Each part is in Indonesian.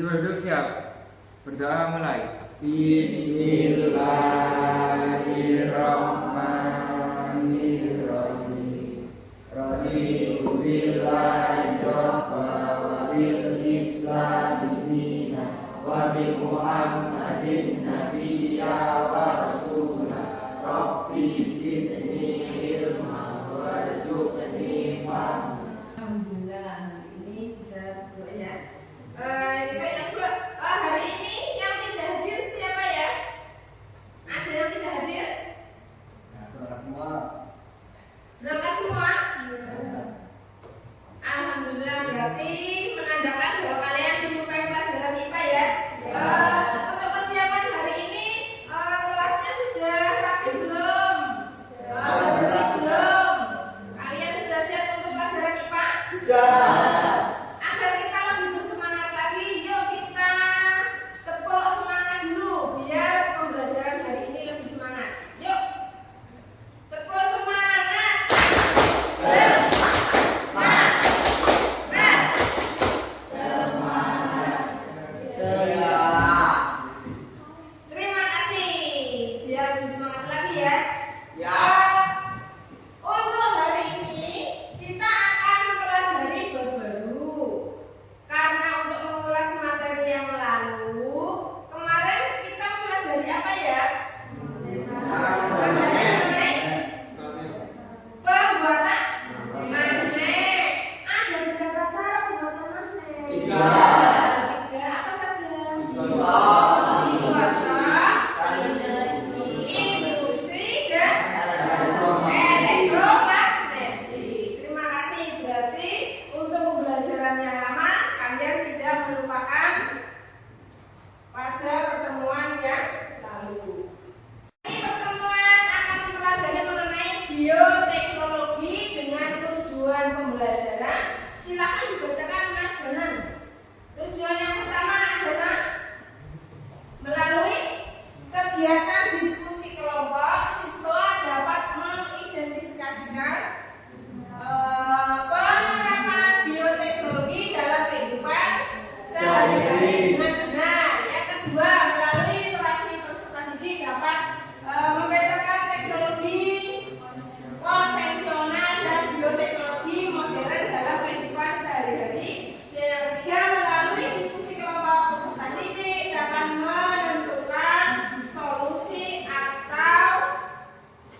berduduk siap. Berdoa mulai. Bismillahirrahmanirrahim. Raditu billahi rabba wa bil islami dina wa bi Muhammadin nabiyya wa rasulah. Rabbi zidni ilma warzuqni fahma. Alhamdulillah, hari ini bisa berdoa ya. Hari ini yang tidak hadir siapa ya? Ada yang tidak hadir? Berangkat semua. Berangkat semua? Alhamdulillah, berarti menandakan bahwa kalian menyukai pelajaran IPA ya. Untuk persiapan hari ini kelasnya sudah rapi belum? Bersih belum? Kalian sudah siap untuk pelajaran IPA? Sudah. Agar kita lebih bersemangat lagi, yuk kita tepuk semangat dulu biar pembelajaran hari ini lebih semangat. Yuk, tepuk semangat. Terima kasih. Biar lebih semangat lagi ya. Untuk hari ini kita akan mempelajari bab baru. Karena untuk mengulas materi yang lalu, kemarin kita mempelajari apa ya? Pembuatan magnet. Ada berapa cara pembuatan magnet? Tiga. Apa saja? Dikuasa, induksi, dan elektromagnetik. Terima kasih. Berarti untuk pembelajaran yang lama kalian tidak melupakan pada pertemuan yang lalu. Ini pertemuan akan mempelajari mengenai bioteknologi dengan tujuan pembelajaran. Silakan dibacakan Mas Banan. Tujuan yang pertama adalah melalui kegiatan diskusi kelompok, siswa dapat mengidentifikasikan penerapan bioteknologi dalam kehidupan sehari-hari dengan benar. Yang kedua, melalui literasi peserta didik dapat membedakan teknologi konvensional dan bioteknologi modern dalam kehidupan sehari-hari. Dan yang ketiga, melalui diskusi kelompok peserta didik dapat menentukan solusi atau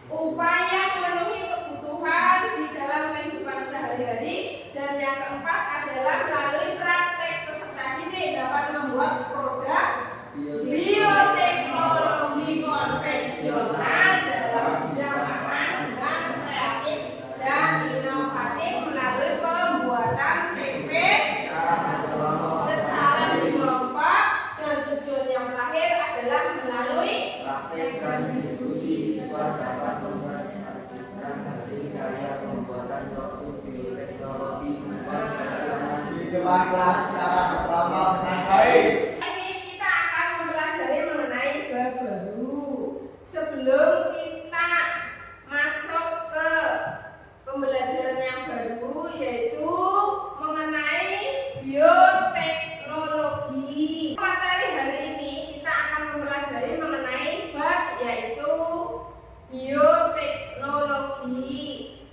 upaya memenuhi kebutuhan di dalam kehidupan sehari-hari. Dan yang keempat adalah melalui praktek peserta didik dapat membuat produk bioteknologi konvensional dalam bidang aman dengan kreatif dan inovatif melalui pembuatan TP secara kelompok. Dan tujuan yang terakhir adalah melalui Praktek dan diskusi siswa dapat mempresentasikan hasil karya pembuatan produk bioteknologi konvensional di depan kelas secara protokol dengan baik. Ini kita akan mempelajari mengenai bab baru. Sebelum kita masuk ke pembelajaran yang baru, yaitu mengenai bioteknologi. Materi hari ini kita akan mempelajari mengenai bab yaitu bioteknologi.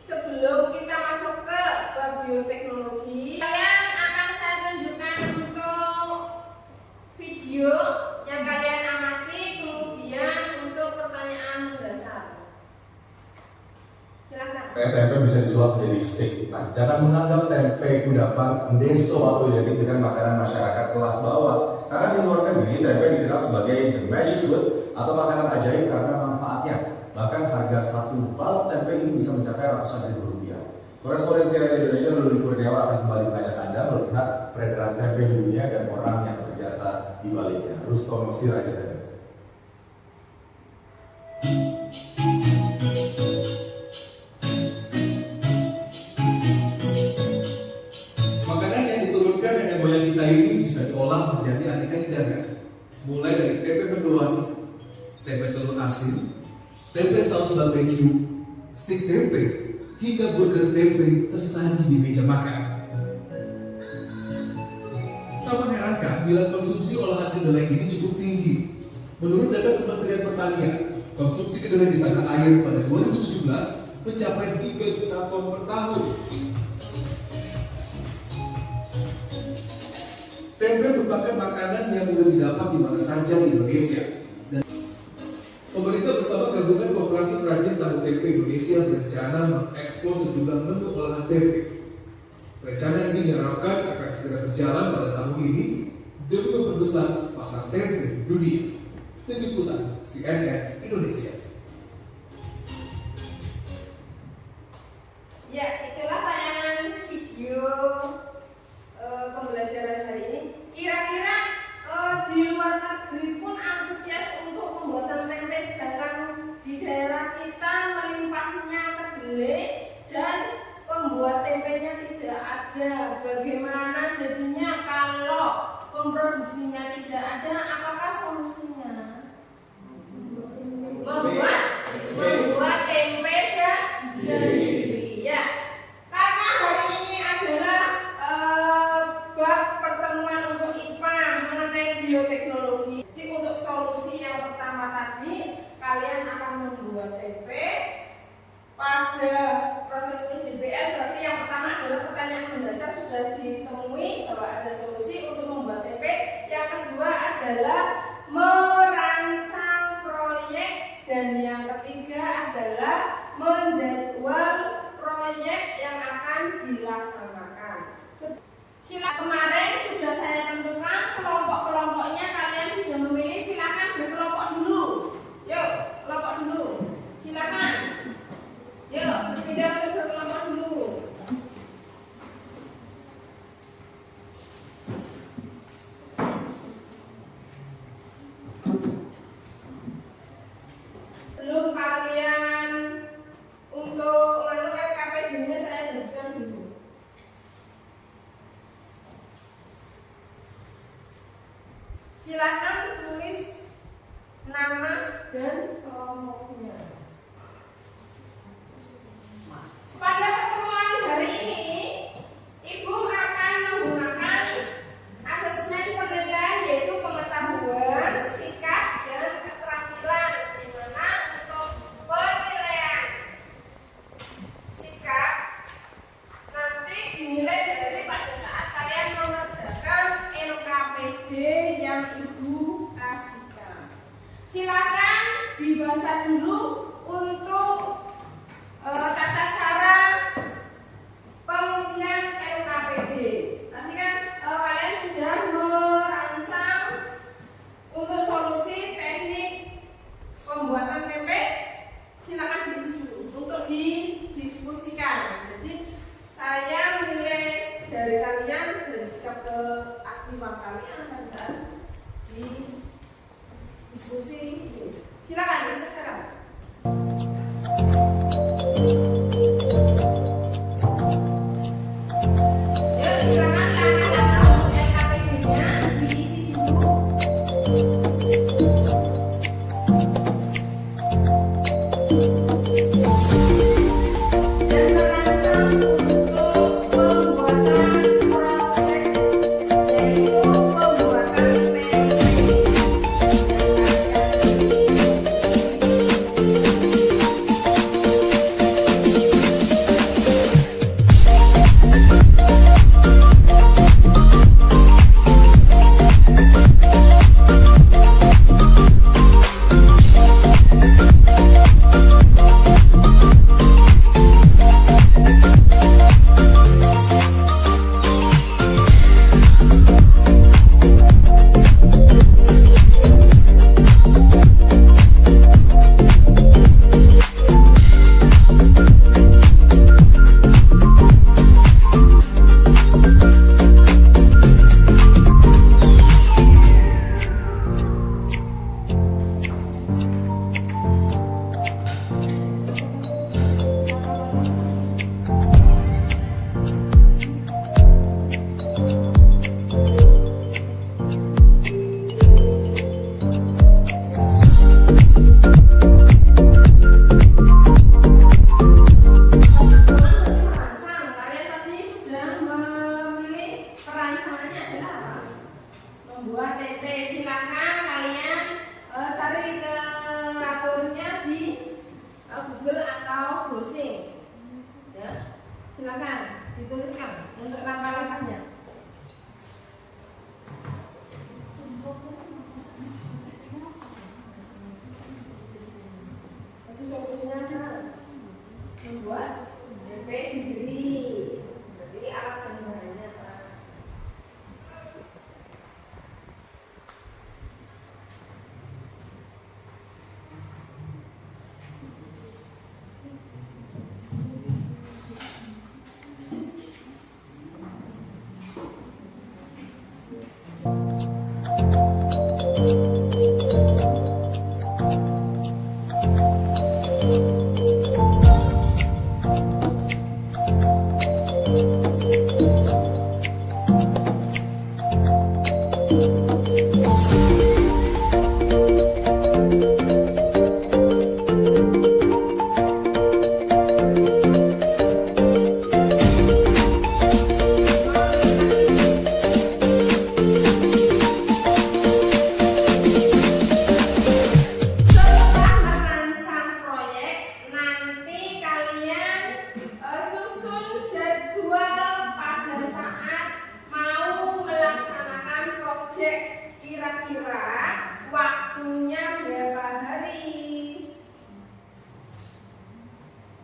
Sebelum kita masuk ke bab bioteknologi, kalian akan saya tunjukkan untuk video yang kalian amati, kemudian untuk pertanyaan mendasar. Silakan. Tempe bisa disulap menjadi steak. Nah, jangan menganggap tempe kudapan deso atau identik dengan makanan masyarakat kelas bawah. Karena di luar negeri, tempe dikenal sebagai the magic food atau makanan ajaib karena manfaatnya. Bahkan harga satu balok tempe ini bisa mencapai ratusan ribu rupiah. Korespondensi Indonesia Luli Kurniawan akan kembali mengajak Anda melihat peredaran tempe di dunia dan orang yang berjasa di baliknya. Rustom Sirajat. Makanan yang diturunkan nenek moyang kita ini bisa diolah menjadi aneka hidangan. Mulai dari tempe mendoan, tempe telur asin, tempe saus barbeque, stik tempe, hingga burger tempe tersaji di meja makan. Tak mengherankan kestabilan konsumsi olahan kedelai ini cukup tinggi. Menurut data Kementerian Pertanian, konsumsi kedelai di tanah air pada 2017 mencapai 3 juta ton per tahun. Tempe merupakan makanan yang mudah didapat di mana saja di Indonesia. Dan pemerintah bersama Gabungan Koperasi Perajin Tahu Tempe Indonesia berencana mengekspor sejumlah menu olahan tempe. Rencana ini diharapkan akan segera berjalan pada tahun ini demi memperbesar pasar tempe dunia. Tim Liputan CNN Indonesia. Ya, itulah tayangan video pembelajaran hari ini. Kira-kira di luar negeri pun antusias untuk pembuatan tempe, sedangkan di daerah kita melimpahnya kedelai dan pembuat tempenya tidak ada. Bagaimana jadinya kalau pemproduksinya tidak ada? Apakah solusinya? Membuat tempe sendiri. Ya, karena hari ini adalah bab pertemuan untuk IPA mengenai bioteknologi. Jadi untuk solusi yang pertama tadi, kalian akan membuat tempe. Pada proses PJBL berarti yang pertama adalah pertanyaan mendasar sudah ditemui bahwa ada solusi untuk membuat tempe. Yang kedua adalah merancang proyek, dan yang ketiga adalah menjadwal proyek yang akan dilaksanakan. Kemarin sudah saya tentukan kelompok-kelompoknya, kalian sudah memilih, silakan berkelompok dulu. Yuk, kelompok dulu. Silakan. Yuk, berpindah untuk berkelompok dulu. Belum kalian untuk FKPD-nya saya berikan dulu. Silakan dituliskan untuk langkah-langkahnya. Itu solusinya membuat DP sendiri. Berarti alat dan bahannya apa? Kira-kira waktunya berapa hari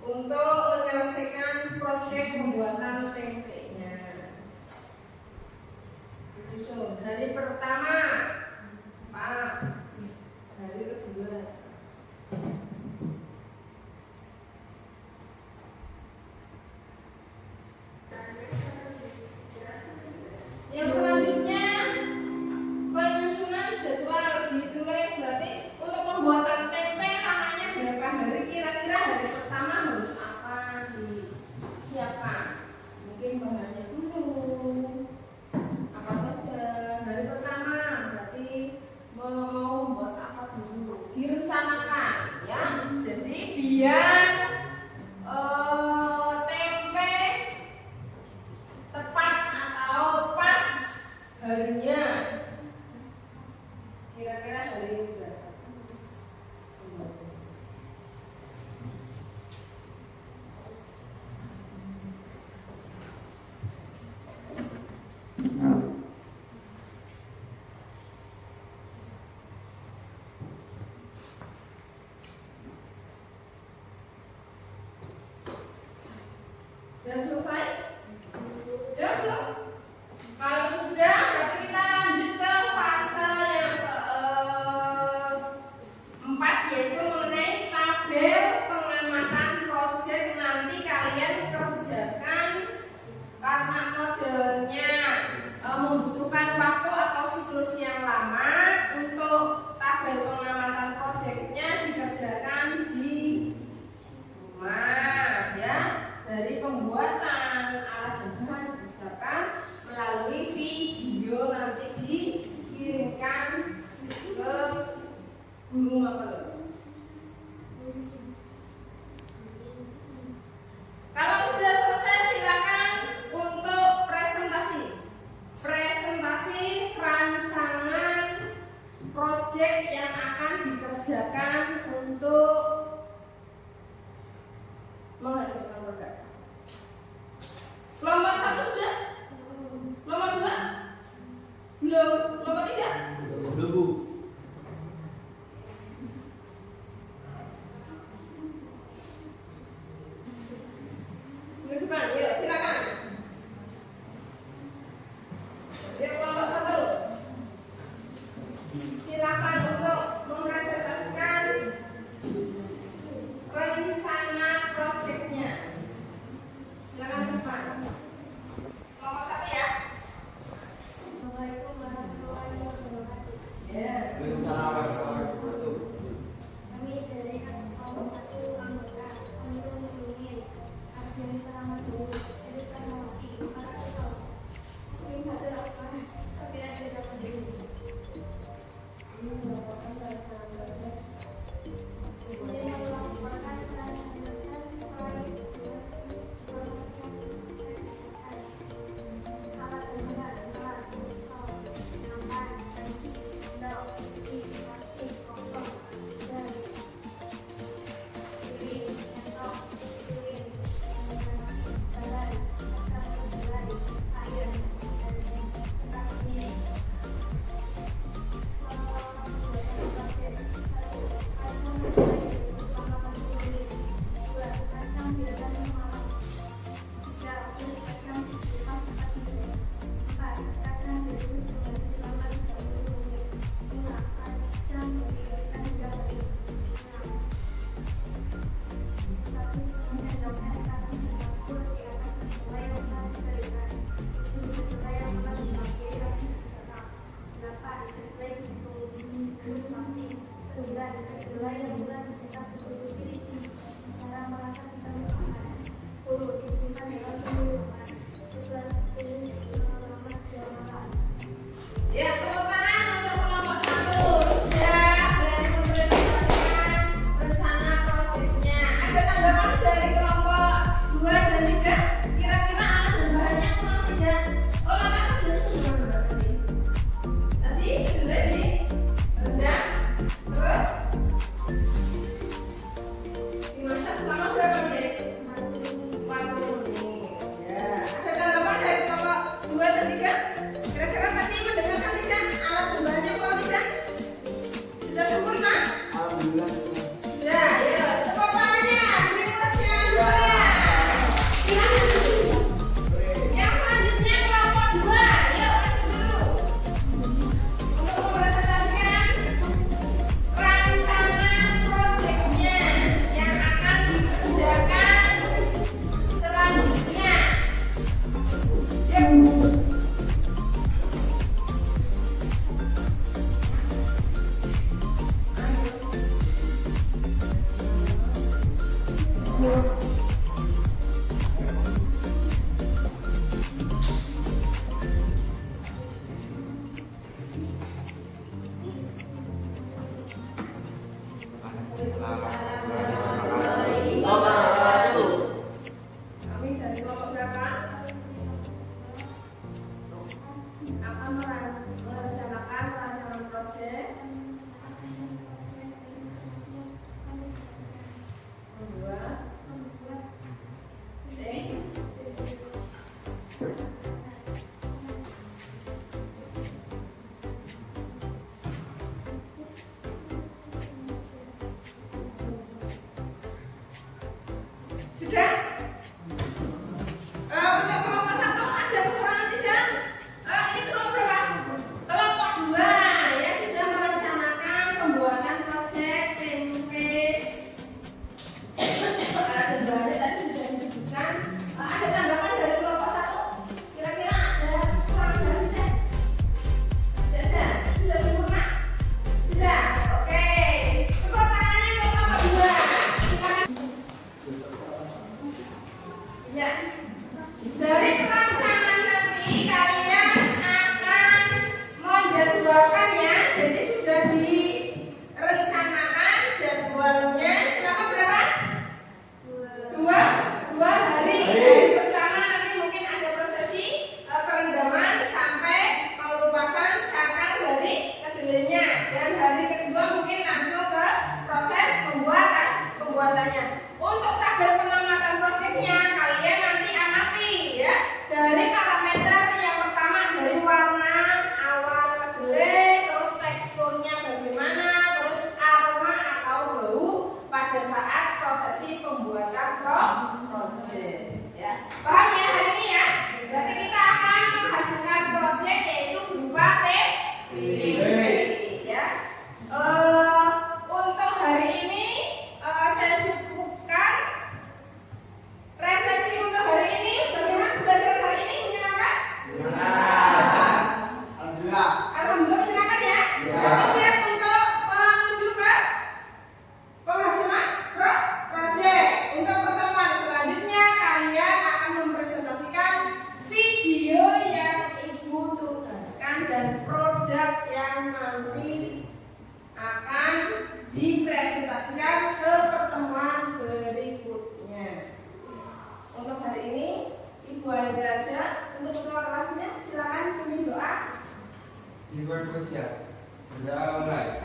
untuk menyelesaikan proyek pembuatan tempenya? Disusun hari pertama, Pak. Hari kedua. Yang selanjutnya penyusunan jadwal ditulis, berarti untuk pembuatan tempe lamanya berapa hari, kira-kira hari pertama harus apa disiapkan. Mungkin bahannya dulu apa saja. Hari pertama berarti mau membuat apa dulu direncanakan ya. Jadi biar tempe tepat atau pas harinya, kira-kira hari berapa? Sudah selesai? Ya belum? Kalau sudah, berarti kita lanjut ke fase yang keempat, yaitu mengenai tabel pengamatan proyek. Nanti kalian kerjakan karena modelnya membutuhkan waktu atau siklus yang lama. Untuk tabel pengamatan proyeknya dikerjakan di rumah ya. Dari pembuatan alat dan bahan berdasarkan melalui video nanti dikirimkan ke guru mapel. Kalau sudah selesai, silakan untuk presentasi rancangan proyek yang akan dikerjakan untuk menghasilkan produk. Lomba 1 sudah? Lomba 2? Belum. Lomba 3? Udah Bu. Ke depan, yuk silakan. Yang lomba 1. Silakan untuk mempresentasikan rencana proyeknya. Silakan depan. Nomor 1 ya. Assalamualaikum warahmatullahi dari kelompok 2 dan 3 kira-kira alat dan bahannya kurang tidak? Oh, langkah kerjanya gimana berarti? Tadi kedelai di rendam, terus dimasak selama berapa menit? 40 menit. Ya, ada tanggapan dari kelompok 2 dan 3? Kira-kira tadi mendengarkan tidak? Alat dan bahannya kurang tidak? Sudah sempurna? Alhamdulillah. Ya, ya, tepuk tangannya, beri puasnya dulu ya. Silakan. Yang selanjutnya kelompok 2, yuk maju dulu. Untuk mempresentasikan rancangan proyeknya yang akan dikerjakan selanjutnya. Yuk. Kami dari kelompok berapa? Akan merencanakan rancangan proyek kedua. Sudah? Untuk kelompok 1 ada kekurangan tidak? Ini kelompok berapa? Kelompok 2 ya sudah merencanakan pembuatan proyek tempe. Ada bahannya tadi sudah disebutkan. Ada tanggapan dari kelompok 1? Kira-kira ada kekurangan dari tidak? Tidak? Sudah sempurna? Sudah? Oke. Tepuk tangannya untuk kelompok 2. Silakan. Ya, dari perancangan nanti kalian akan menjadwalkan ya. Jadi sudah direncanakan jadwalnya selama berapa? 2 hari. Hari pertama nanti mungkin ada prosesi perendaman sampai pengelupasan cangkang dari kedelainya. Dan hari kedua mungkin langsung ke proses pembuatannya. Untuk tabel pengamatan proyeknya kalian nanti amati ya dari parameter yang pertama dari warna awal kedelai, terus teksturnya bagaimana, terus aroma atau bau pada saat prosesi pembuatan proyek ya. Paham ya hari ini ya? Berarti kita akan menghasilkan proyek yaitu berupa TPP ya. Untuk hari ini saya cukupkan refleksi untuk hari ini. Bagaimana belajar hari ini? Menyenangkan? Alhamdulillah. Alhamdulillah menyenangkan ya? Berarti siap untuk menuju ke penghasilan proyek. Untuk pertemuan selanjutnya kalian akan mempresentasikan video yang ibu tugaskan dan produk yang nanti akan dipresentasikan ke pertemuan berikutnya. Untuk hari ini Ibu akhiri aja. Untuk ketua kelasnya silakan pimpin doa. Dipersiap. Sudah mulai.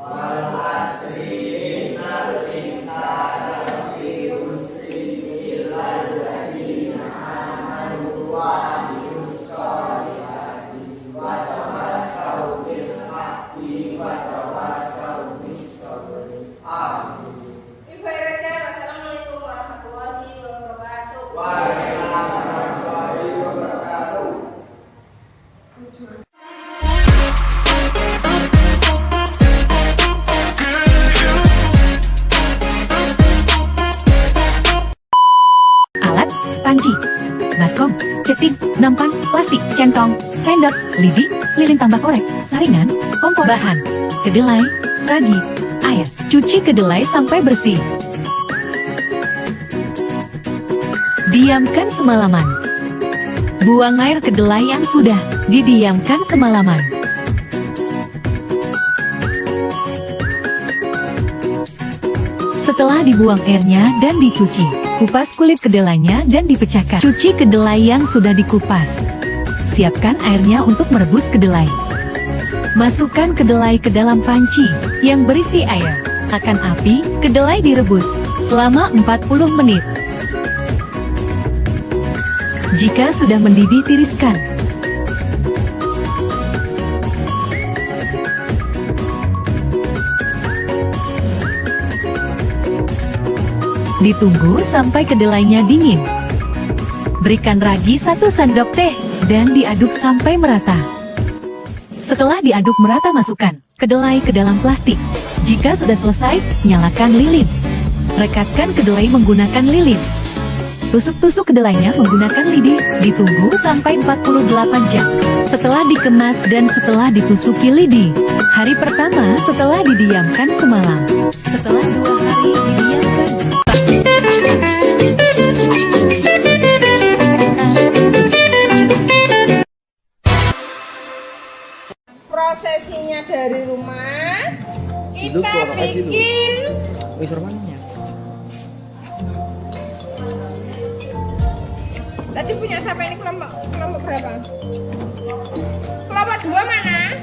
Wal asri innal insana lafi khusri illa alladziina aamanu wa 'amilus shalihati wa tawassaw bil haqqi wa tawassaw bis sabri. Amin. Ibu akhiri aja. Wassalamualaikum warahmatullahi wabarakatuh. Waalaikumsalam warahmatullahi wabarakatuh. Alat, panci, baskom, cetik, nampan, plastik, centong, sendok, lidi, lilin tambah korek, saringan, kompor bahan, kedelai, ragi, air, cuci kedelai sampai bersih. Diamkan semalaman. Buang air kedelai yang sudah didiamkan semalaman. Setelah dibuang airnya dan dicuci, kupas kulit kedelainya dan dipecahkan. Cuci kedelai yang sudah dikupas. Siapkan airnya untuk merebus kedelai. Masukkan kedelai ke dalam panci yang berisi air. Tekan api, kedelai direbus selama 40 menit. Jika sudah mendidih, tiriskan. Ditunggu sampai kedelainya dingin. Berikan ragi 1 sendok teh dan diaduk sampai merata. Setelah diaduk merata, masukkan kedelai ke dalam plastik. Jika sudah selesai, nyalakan lilin. Rekatkan kedelai menggunakan lilin. Tusuk-tusuk kedelainya menggunakan lidi. Ditunggu sampai 48 jam. Setelah dikemas dan setelah ditusuki lidi. Hari pertama setelah didiamkan semalam. Setelah 2 hari didiamkan. Prosesinya dari rumah, kita bikin tadi punya siapa ini, kelompok berapa? Kelompok 2 mana?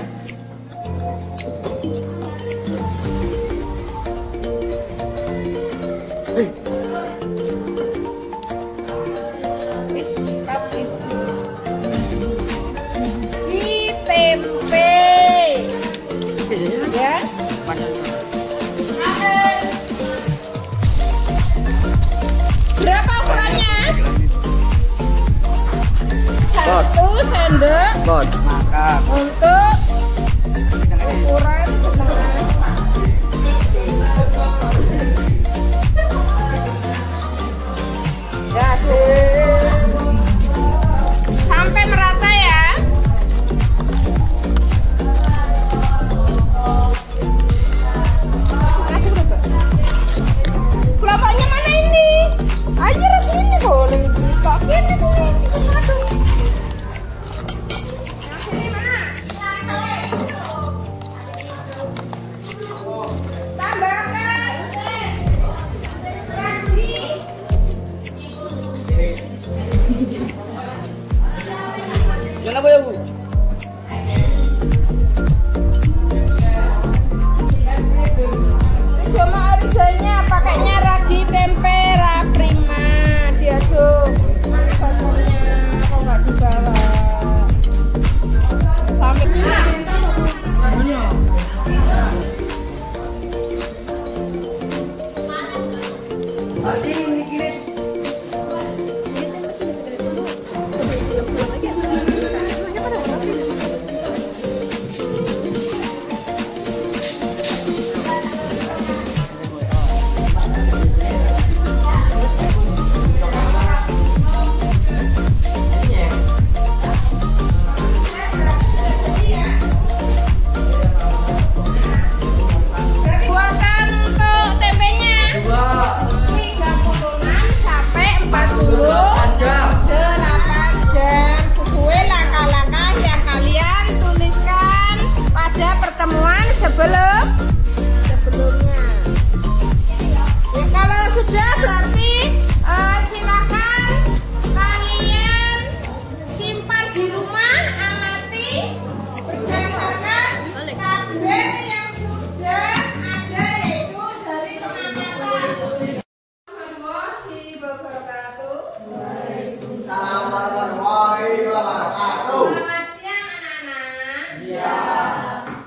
Di tempe ya. Berapa ukurannya? 1 sendok untuk ukuran setengah. Ya, sampai merata ya. Kelompoknya mana ini? Ayo sini boleh. Kok gini sini? Aduh. Yang sini mana? Tambahkan ragi. Kenapa ya, Bu? Semua arisanya pakainya ragi tempe Raprima. Diaduk. Mana sosoknya? Kok nggak dibawa? Sampai Nanti mikirin. buatan untuk tempenya 36 sampai 48 jam sesuai langkah-langkah yang kalian tuliskan pada pertemuan sebelumnya. Ya, kalau sudah berarti silakan kalian simpan di rumah, amati berdasarkan tabel yang sudah ada, yaitu dari pengamatan. Warahmatullahi wabarakatuh. Salam warahmatullahi wabarakatuh. Selamat siang anak-anak. Ya.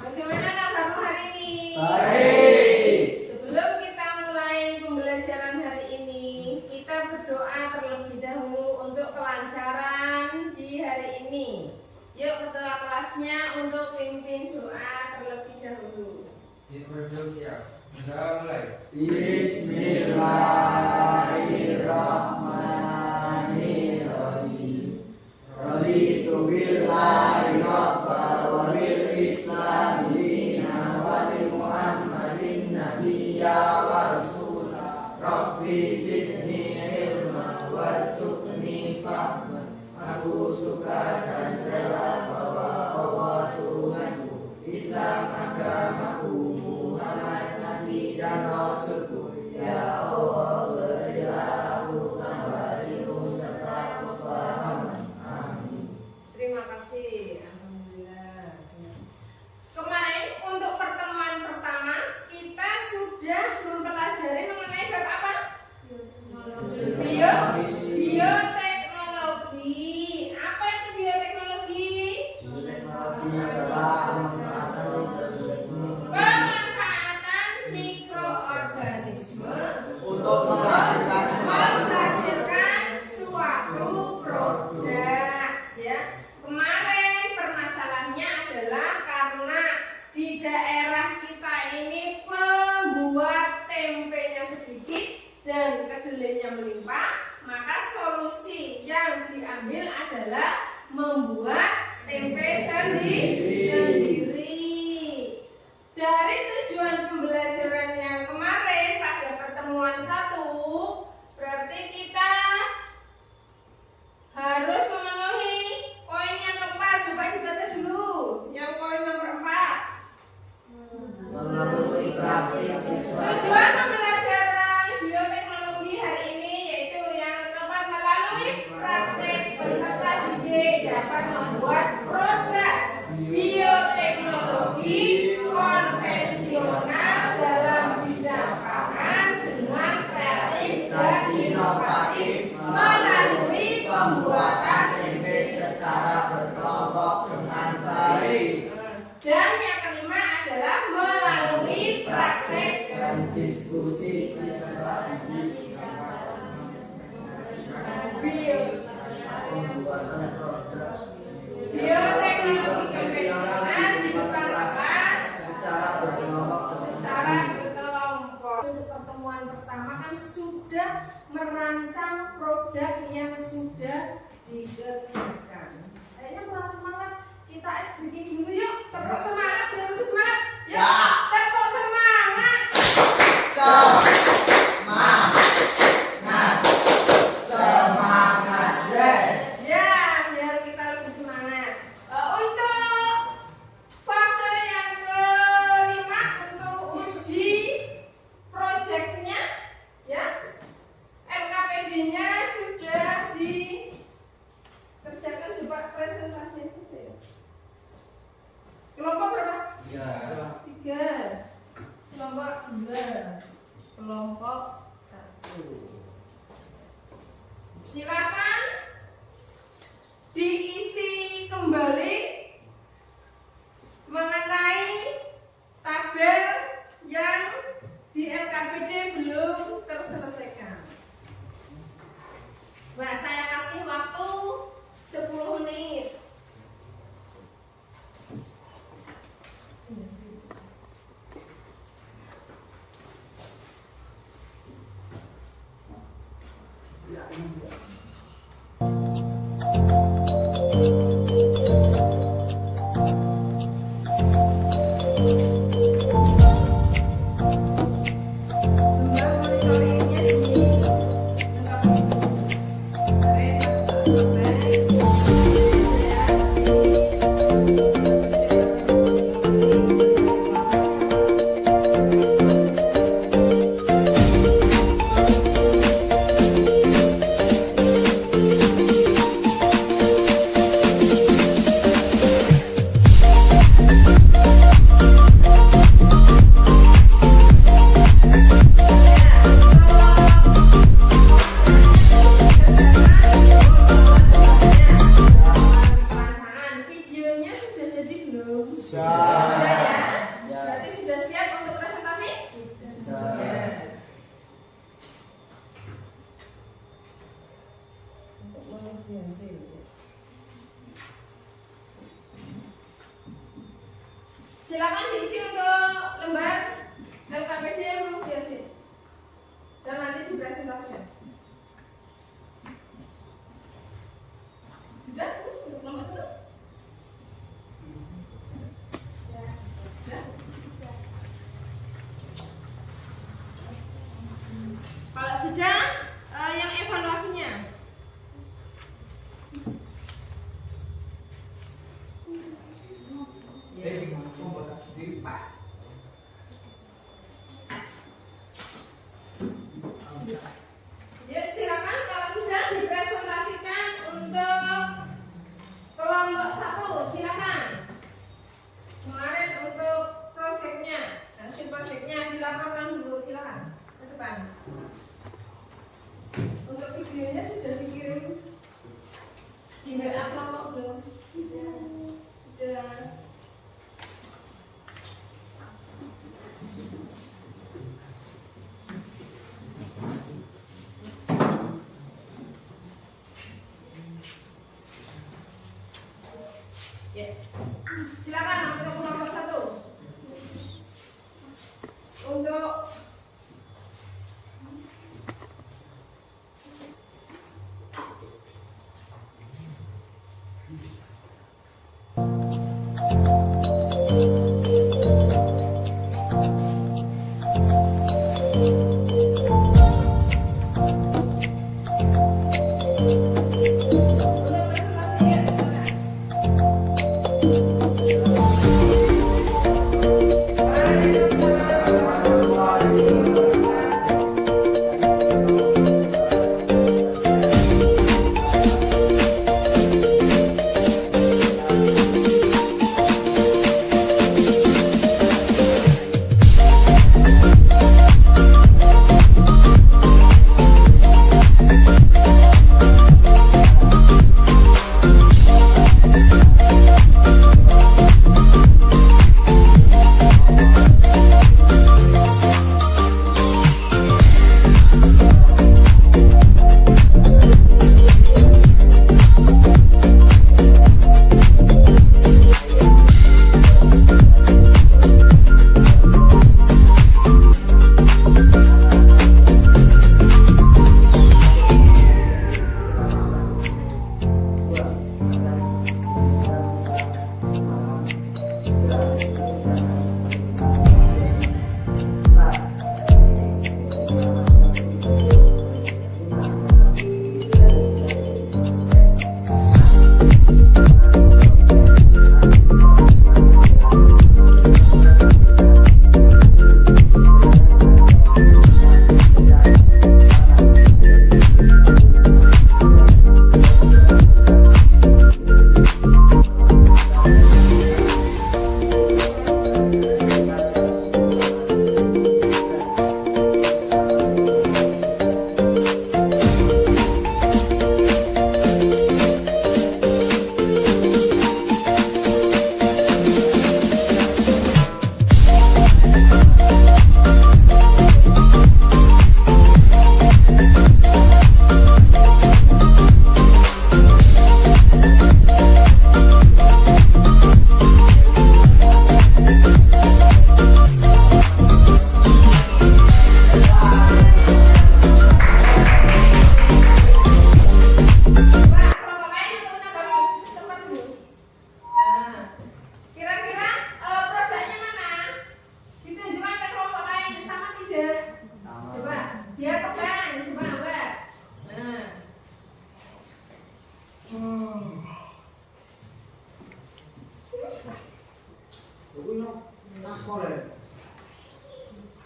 Bagaimana kabarmu hari ini? Baik. Sebelum kita mulai pembelajaran hari ini, kita berdoa terlebih dahulu untuk kelancaran di hari ini. Yuk ketua kelasnya untuk pimpin doa terlebih dahulu. Kita berdua siap. Kita mulai. Bismillahirrahmanirrahim. Raditu billahi rabban wa bil Islam dinan wa bi Muhammadin nabiyya wa rasula. Rabbi zidni ilma warzuqni fahma. Aku suka dan rela bahwa Allah Tuhanku, Islam agamaku, Muhammad Nabi dan Rasulku Ya Allah, berilah aku tambah ilmu serta kefahaman. Amin. Terima kasih. Alhamdulillah. Kemarin untuk pertemuan pertama kita sudah mempelajari mengenai bab apa? Bioteknologi. Apa itu bioteknologi? Bioteknologi adalah Pemanfaatan mikroorganisme untuk menghasilkan suatu produk. Ya, kemarin permasalahannya adalah karena di daerah kita ini pembuat tempenya sedikit dan kedelainya melimpah, maka solusi yang diambil adalah membuat tempe sendiri. Dari tujuan pembelajaran yang kemarin pada pertemuan 1, berarti kita harus memenuhi poin yang keempat. Coba dibaca dulu. Yang poin nomor 4. melalui praktik siswa. Tujuan pembelajaran bioteknologi hari ini yaitu yang keempat, melalui praktek peserta didik dapat membuat produk bioteknologi konvensional dalam bidang pangan dengan kreatif dan inovatif melalui pembuatan tempe secara berkelompok dengan baik dan yang kelima adalah melalui praktek dan diskusi siswa didik pembuatan produk bioteknologi konvensional di depan kelas secara berkelompok. Untuk pertemuan pertama kan sudah merancang produk yang sudah dikerjakan. Kayaknya kurang semangat. Kita bikin dulu yuk. Tepuk semangat biar lebih semangat. Yuk. Ya. Tepuk semangat. Semangat, Ya, biar kita lebih semangat. Untuk fase yang kelima untuk uji proyeknya, ya, LKPD-nya sudah dikerjakan. Coba presentasi saja ya. Kelompok berapa? 3. Kelompok 2. Kelompok 1. Silakan diisi kembali mengenai tabel yang di LKPD belum terselesaikan. Nah, saya kasih waktu 10 menit. Silakan diisi untuk lembar LKPD yang belum diisi dan nanti dipresentasikan. Sudah? Nomor 1? Kalau sudah, yang evaluasinya. Mau sendiri Pak. Untuk videonya sudah dikirim di WA kelompok belum? Sudah. Ya. Silakan untuk kelompok 1. Untuk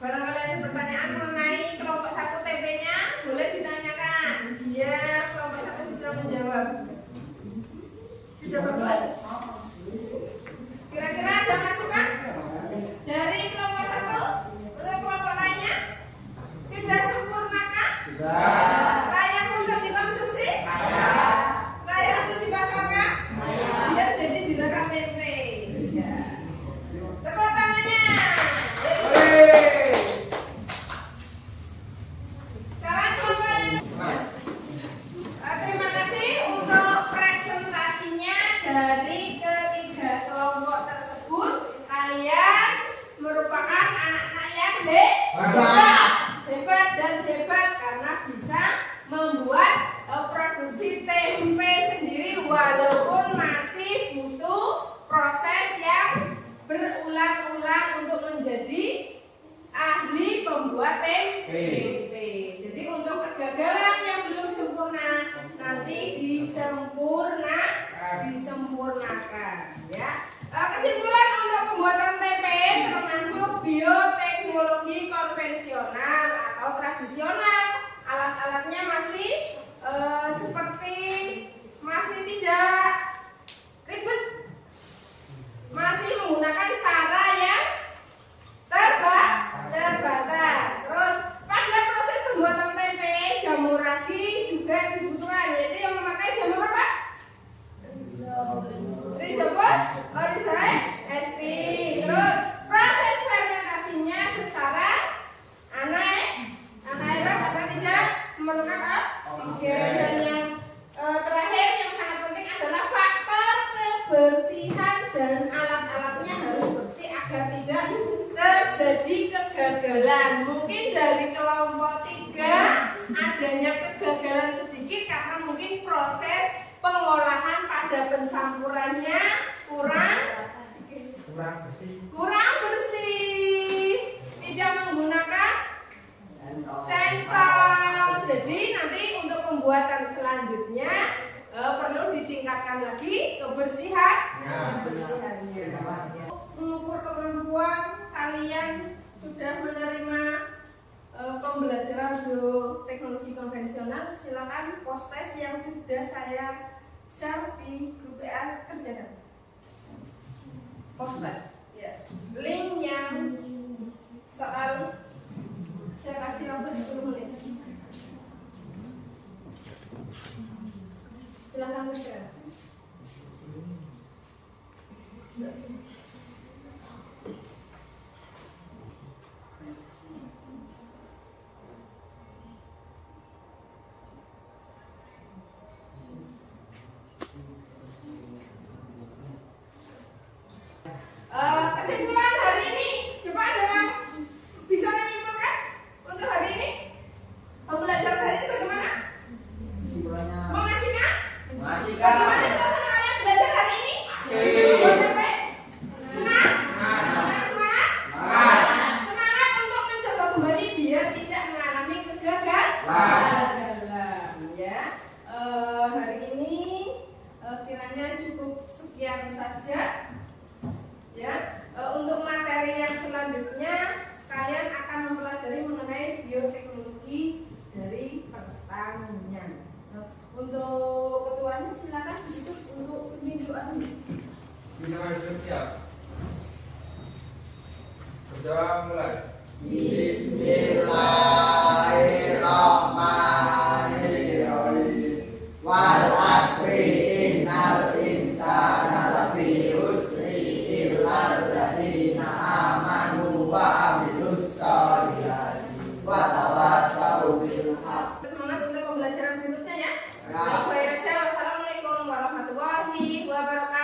Barangkali ada pertanyaan mengenai kelompok 1 TP-nya, boleh ditanyakan biar kelompok 1 bisa menjawab. Sudah bagus? Kira-kira ada masukan dari kelompok 1 untuk kelompok lainnya? Sudah sempurnakah? Sudah. Layak untuk dikonsumsi? Layak untuk dipasarkan? Biar jadi juragan tempe. Ya. Tepuk tangannya. Sekarang kelompok lain. Terima kasih untuk presentasinya dari ketiga kelompok tersebut. Kalian merupakan anak-anak yang hebat dan hebat karena bisa membuat produksi tempe sendiri walaupun masih butuh proses yang berulang-ulang untuk menjadi ahli pembuat tempe. Jadi untuk kegagalan yang belum sempurna nanti disempurnakan ya. Kesimpulan untuk pembuatan tempe termasuk bioteknologi konvensional atau tradisional. Alat-alatnya masih masih tidak ribet, masih menggunakan cara yang terbatas. Terus pada terjadi kegagalan. Mungkin dari kelompok 3 adanya kegagalan sedikit karena mungkin proses pengolahan pada pencampurannya kurang bersih, tidak menggunakan centong. Jadi nanti untuk pembuatan selanjutnya perlu ditingkatkan lagi kebersihannya. Mengukur kemampuan kalian sudah menerima pembelajaran bioteknologi konvensional, silakan post test yang sudah saya share di grup PA kerjakan. Post test, ya. Linknya soal saya kasih waktu 10 menit. Silakan kerjakan. Kesimpulan hari ini, coba ada yang bisa menyimpulkan untuk hari ini? Pembelajaran hari ini bagaimana? Kesimpulannya Mengasihkan? Masih Bagaimana suasana kalian belajar hari ini? Capek? Senang? Semangat? Semangat untuk mencoba kembali biar tidak mengalami kegagalan. Ya, hari ini kiranya cukup sekian saja. Ya, untuk materi yang selanjutnya kalian akan mempelajari mengenai bioteknologi dari pertanian. Untuk ketuanya silakan ditutup untuk peninjauan. Kita masih siap. Berdoa mulai. Bismillahirrahmanirrahim. Wal asri innal insana lafi khusri illal ladzina amanu wa amilus solihati wa tawassaw bil haqq. Semangat untuk pembelajaran berikutnya ya. Baik aja. Wassalamualaikum warahmatullahi wabarakatuh.